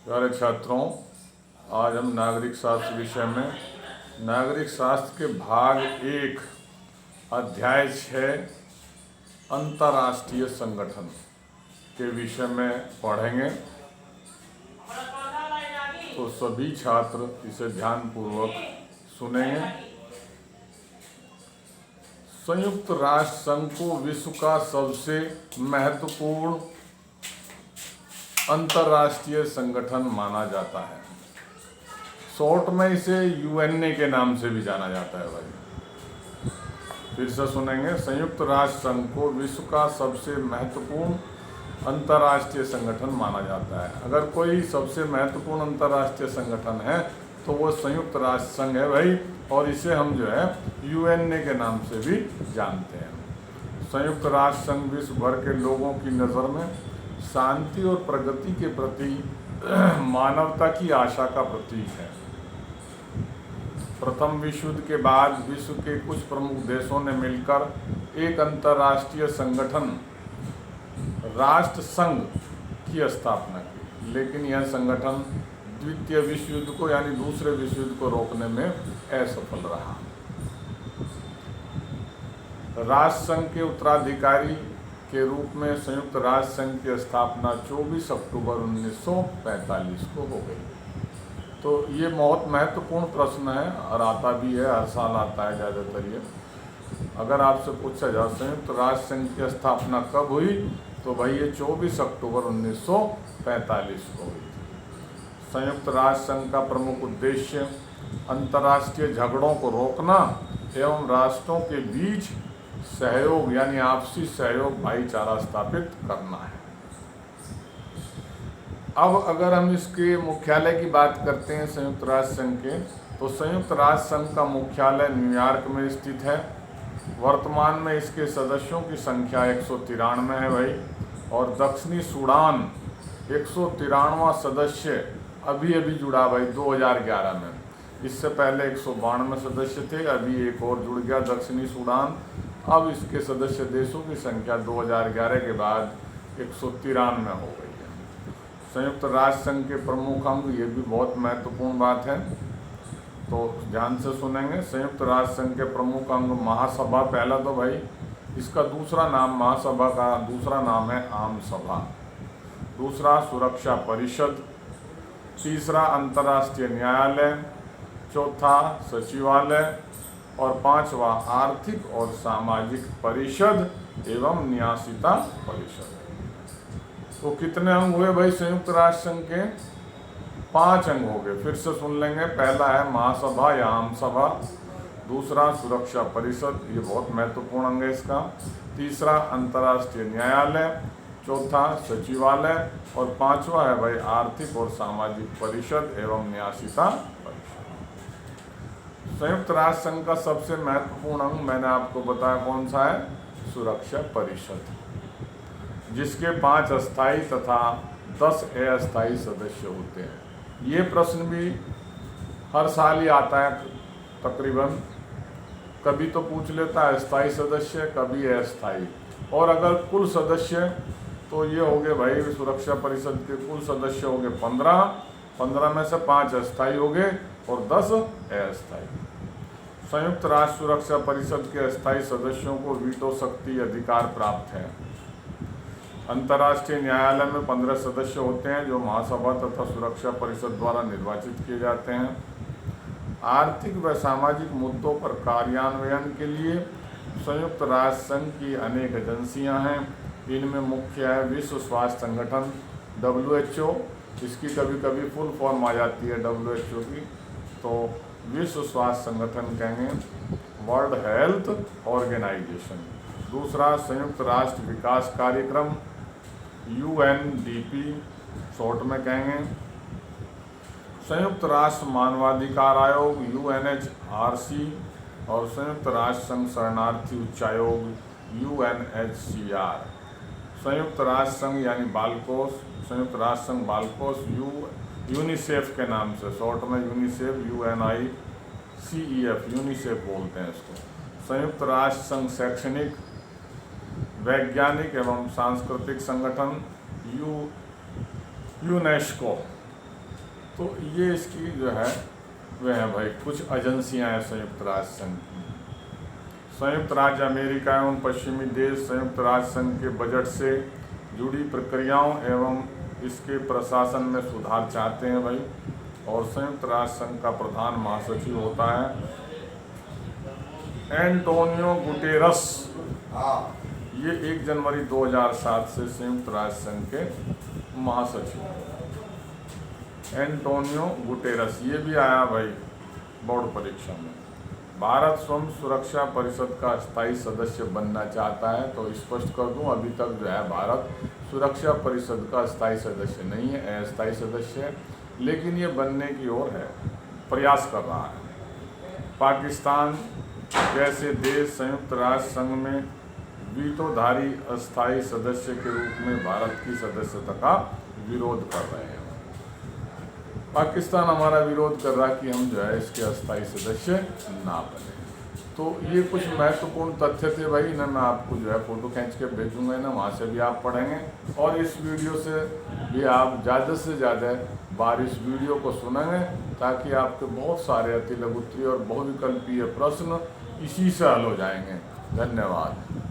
प्यारे छात्रों, आज हम नागरिक शास्त्र विषय में नागरिक शास्त्र के भाग 1 अध्याय 6 अंतर्राष्ट्रीय संगठन के विषय में पढ़ेंगे। तो सभी छात्र इसे ध्यानपूर्वक सुनेंगे। संयुक्त राष्ट्र संघ को विश्व का सबसे महत्वपूर्ण अंतर्राष्ट्रीय संगठन माना जाता है। शॉर्ट में इसे यूएनए के नाम से भी जाना जाता है। भाई फिर से सुनेंगे। संयुक्त राष्ट्र संघ को विश्व का सबसे महत्वपूर्ण अंतर्राष्ट्रीय संगठन माना जाता है। अगर कोई सबसे महत्वपूर्ण अंतर्राष्ट्रीय संगठन है तो वो संयुक्त राष्ट्र संघ है भाई, और इसे हम जो है यूएनए के नाम से भी जानते हैं। संयुक्त राष्ट्र संघ विश्व भर के लोगों की नज़र में शांति और प्रगति के प्रति मानवता की आशा का प्रतीक है। प्रथम विश्व युद्ध के बाद विश्व के कुछ प्रमुख देशों ने मिलकर एक अंतर्राष्ट्रीय संगठन राष्ट्र संघ की स्थापना की, लेकिन यह संगठन द्वितीय विश्व युद्ध को यानी दूसरे विश्व युद्ध को रोकने में असफल रहा। राष्ट्र संघ के उत्तराधिकारी के रूप में संयुक्त राष्ट्र संघ की स्थापना 24 अक्टूबर 1945 को हो गई। तो ये बहुत महत्वपूर्ण प्रश्न है और आता भी है, हर साल आता है ज़्यादातर ये। अगर आपसे पूछा जाए संयुक्त राष्ट्र संघ की स्थापना कब हुई, तो भाई ये 24 अक्टूबर 1945 को हुई थी। संयुक्त राष्ट्र संघ का प्रमुख उद्देश्य अंतर्राष्ट्रीय झगड़ों को रोकना एवं राष्ट्रों के बीच सहयोग यानी आपसी सहयोग भाईचारा स्थापित करना है। अब अगर हम इसके मुख्यालय की बात करते हैं संयुक्त राष्ट्र संघ के, तो संयुक्त राष्ट्र संघ का मुख्यालय न्यूयॉर्क में स्थित है। वर्तमान में इसके सदस्यों की संख्या 193 है भाई, और दक्षिणी सूडान 193वां सदस्य अभी जुड़ा भाई 2011 में। इससे पहले 192 सदस्य थे, अभी एक और जुड़ गया दक्षिणी सूडान। अब इसके सदस्य देशों की संख्या 2011 के बाद 193 हो गई है। संयुक्त राष्ट्र संघ के प्रमुख अंग, ये भी बहुत महत्वपूर्ण बात है, तो ध्यान से सुनेंगे। संयुक्त राष्ट्र संघ के प्रमुख अंग महासभा, पहला तो भाई इसका दूसरा नाम, महासभा का दूसरा नाम है आम सभा। दूसरा सुरक्षा परिषद, तीसरा अंतर्राष्ट्रीय न्यायालय, चौथा सचिवालय और पांचवा आर्थिक और सामाजिक परिषद एवं न्यासिता परिषद। तो कितने अंग हुए भाई संयुक्त राष्ट्र संघ के? 5 अंग हो गए। फिर से सुन लेंगे। पहला है महासभा या आम सभा, दूसरा सुरक्षा परिषद, ये बहुत महत्वपूर्ण अंग है इसका, तीसरा अंतर्राष्ट्रीय न्यायालय, चौथा सचिवालय और पांचवा है भाई आर्थिक और सामाजिक परिषद एवं न्यासिता परिषद। संयुक्त राष्ट्र संघ का सबसे महत्वपूर्ण अंग मैंने आपको बताया कौन सा है? सुरक्षा परिषद, जिसके 5 अस्थायी तथा 10 अस्थायी सदस्य होते हैं। ये प्रश्न भी हर साल ही आता है तकरीबन, कभी तो पूछ लेता है स्थायी सदस्य, कभी अस्थायी। और अगर कुल सदस्य, तो ये हो गए भाई सुरक्षा परिषद के कुल सदस्य हो गए 15 में से 5 अस्थायी हो गए और 10 अस्थायी। संयुक्त राष्ट्र सुरक्षा परिषद के अस्थायी सदस्यों को वीटो शक्ति अधिकार प्राप्त है। अंतर्राष्ट्रीय न्यायालय में 15 सदस्य होते हैं जो महासभा तथा सुरक्षा परिषद द्वारा निर्वाचित किए जाते हैं। आर्थिक व सामाजिक मुद्दों पर कार्यान्वयन के लिए संयुक्त राष्ट्र संघ की अनेक एजेंसियां हैं। इनमें मुख्य है विश्व स्वास्थ्य संगठन WHO, इसकी कभी कभी फुल फॉर्म आ जाती है WHO की, तो विश्व स्वास्थ्य संगठन कहेंगे, वर्ल्ड हेल्थ ऑर्गेनाइजेशन। दूसरा संयुक्त राष्ट्र विकास कार्यक्रम UNDP शॉर्ट में कहेंगे। संयुक्त राष्ट्र मानवाधिकार आयोग UNHRC और संयुक्त राष्ट्र संघ शरणार्थी उच्चायोग UNHCR। संयुक्त राष्ट्र संघ यानी बाल कोष, संयुक्त राष्ट्र संघ बाल कोष यूनिसेफ के नाम से, शॉर्ट में यूनिसेफ UNICEF यूनिसेफ बोलते हैं इसको। संयुक्त राष्ट्र संघ शैक्षणिक, वैज्ञानिक एवं सांस्कृतिक संगठन यूनेस्को तो ये इसकी जो है वह है भाई कुछ एजेंसियां हैं संयुक्त राष्ट्र संघ की। संयुक्त राज्य अमेरिका एवं पश्चिमी देश संयुक्त राष्ट्र संघ के बजट से जुड़ी प्रक्रियाओं एवं इसके प्रशासन में सुधार चाहते हैं भाई। और संयुक्त राष्ट्र संघ का प्रधान महासचिव होता है एंटोनियो गुटेरस। ये 1 जनवरी 2007 से संयुक्त राष्ट्र संघ के महासचिव एंटोनियो गुटेरस। ये भी आया भाई बोर्ड परीक्षा में। भारत स्वयं सुरक्षा परिषद का स्थायी सदस्य बनना चाहता है। तो स्पष्ट कर दूं, अभी तक जो है भारत सुरक्षा परिषद का स्थायी सदस्य नहीं है, अस्थायी सदस्य है, लेकिन ये बनने की ओर है, प्रयास कर रहा है। पाकिस्तान जैसे देश संयुक्त राष्ट्र संघ में वीटोधारी अस्थायी सदस्य के रूप में भारत की सदस्यता का विरोध कर रहे हैं। पाकिस्तान हमारा विरोध कर रहा है कि हम जो है इसके अस्थायी सदस्य ना बने। तो ये कुछ महत्वपूर्ण तथ्य थे भाई, इन्हें मैं आपको जो है फ़ोटो खींच के भेजूंगा ना, वहाँ से भी आप पढ़ेंगे। और इस वीडियो से भी आप ज़्यादा से ज़्यादा बार इस वीडियो को सुनेंगे, ताकि आपके बहुत सारे अति लघु उत्तरीय और बहुविकल्पीय प्रश्न इसी से हल हो जाएंगे। धन्यवाद।